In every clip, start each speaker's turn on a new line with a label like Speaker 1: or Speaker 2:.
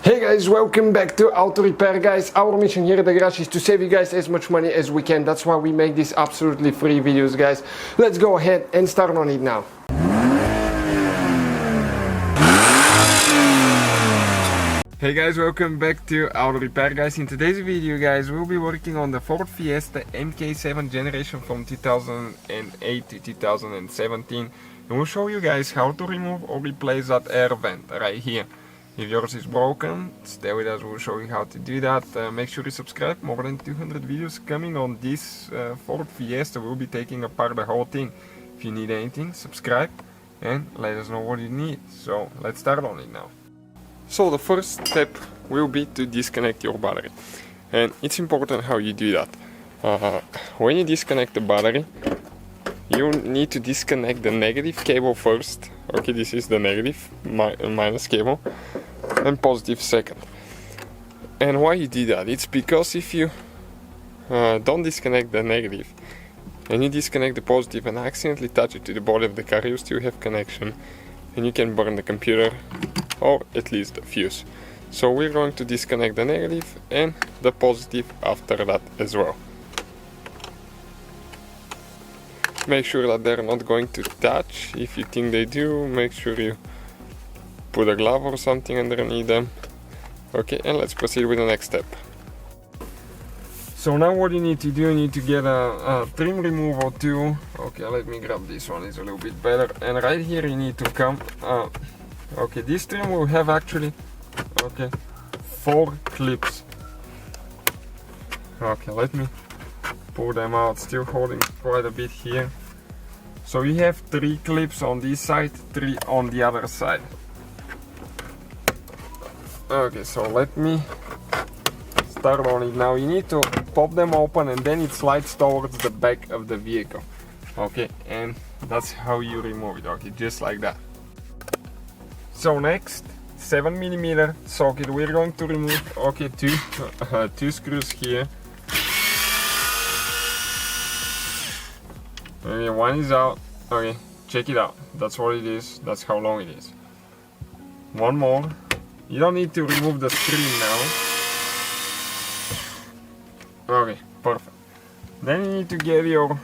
Speaker 1: Hey guys, welcome back to Auto Repair guys. Our mission here at the garage is to save you guys as much money as we can. That's why we make these absolutely free videos guys. Let's go ahead and start on it now. Hey guys, welcome back to Auto Repair guys. In today's video guys, we'll be working on the Ford Fiesta MK7 generation from 2008 to 2017. And we'll show you guys how to remove or replace that air vent right here. If yours is broken, stay with us, we'll show you how to do that. Make sure you subscribe, more than 200 videos coming on this Ford Fiesta. We'll be taking apart the whole thing. If you need anything, subscribe and let us know what you need. So let's start on it now. So the first step will be to disconnect your battery. And it's important how you do that. When you disconnect the battery, you need to disconnect the negative cable first. Okay, this is the negative, minus cable, and positive second. And why you do that? It's because if you don't disconnect the negative and you disconnect the positive and accidentally touch it to the body of the car, you still have connection and you can burn the computer or at least the fuse. So we're going to disconnect the negative and the positive after that as well. Make sure that they're not going to touch. If you think they do, make sure you put a glove or something underneath them. Okay, and let's proceed with the next step. So now what you need to do, you need to get a trim removal tool. Okay, let me grab this one, it's a little bit better. And right here you need to come, okay, this trim will have actually, okay, 4 clips. Okay, let me pull them out, still holding quite a bit here. So you have 3 clips on this side, 3 on the other side. Okay, so let me start on it now. You need to pop them open and then it slides towards the back of the vehicle. Okay, and that's how you remove it, okay, just like that. So next, 7mm socket, we're going to remove, okay, two screws here. Okay, one is out. Okay, check it out. That's what it is. That's how long it is. One more. You don't need to remove the screen now. Okay, perfect. Then you need to get your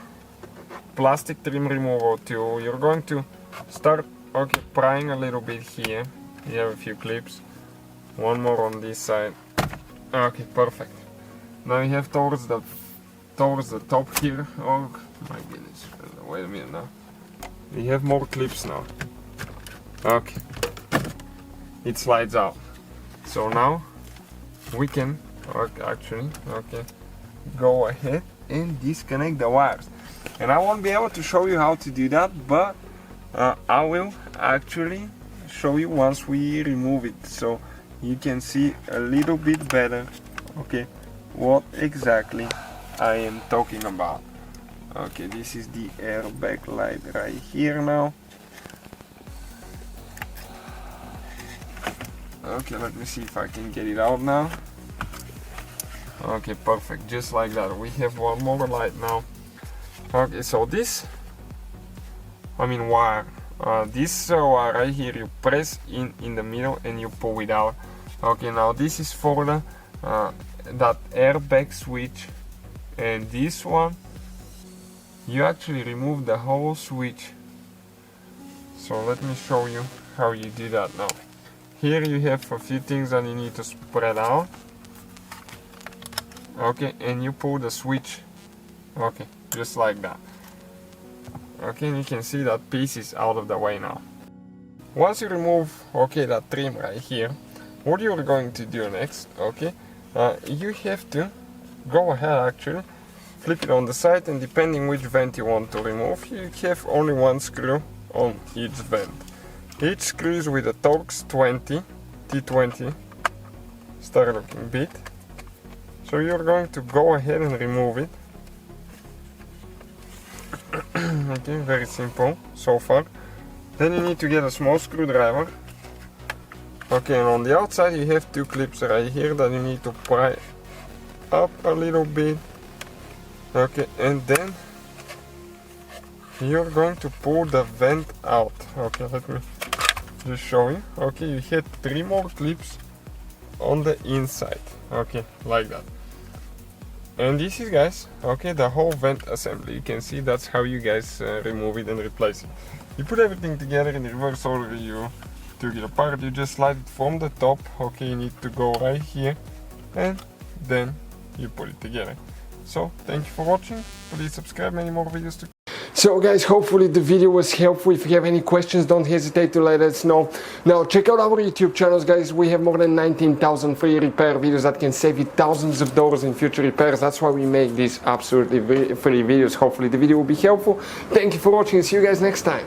Speaker 1: plastic trim removal tool. You're going to start, okay, prying a little bit here. You have a few clips. One more on this side. Okay, perfect. Now you have towards the top here. Oh my goodness, wait a minute now. We have more clips now. Okay, it slides out. So now we can actually, okay, go ahead and disconnect the wires. And I won't be able to show you how to do that, but I will actually show you once we remove it, so you can see a little bit better, okay, what exactly I am talking about. Okay, this is the airbag light right here now. Okay, let me see if I can get it out now. Okay, perfect, just like that. We have one more light now. Okay, so this, wire. This wire right here, you press in the middle and you pull it out. Okay, now this is for the that airbag switch. And this one, you actually remove the whole switch. So let me show you how you do that now. Here you have a few things that you need to spread out. Okay, and you pull the switch. Okay, just like that. Okay, and you can see that piece is out of the way now. Once you remove, okay, that trim right here, what you're going to do next, okay, you have to go ahead actually, flip it on the side, and depending which vent you want to remove, you have only one screw on each vent. Each screw is with a Torx 20, T20 star looking bit. So you're going to go ahead and remove it. Okay, very simple so far. Then you need to get a small screwdriver. Okay, and on the outside you have 2 clips right here that you need to pry up a little bit. Okay, and then you're going to pull the vent out. Okay, let me just show you. Okay, you had 3 more clips on the inside, okay, like that. And this is, guys, okay, the whole vent assembly. You can see that's how you guys remove it and replace it. You put everything together in reverse order. You took it apart, you just slide it from the top, okay, you need to go right here, and then you put it together. So thank you for watching, please subscribe, many more videos to. So guys, hopefully the video was helpful. If you have any questions, don't hesitate to let us know. Now check out our YouTube channels, guys. We have more than 19,000 free repair videos that can save you thousands of dollars in future repairs. That's why we make these absolutely free videos. Hopefully the video will be helpful. Thank you for watching and see you guys next time.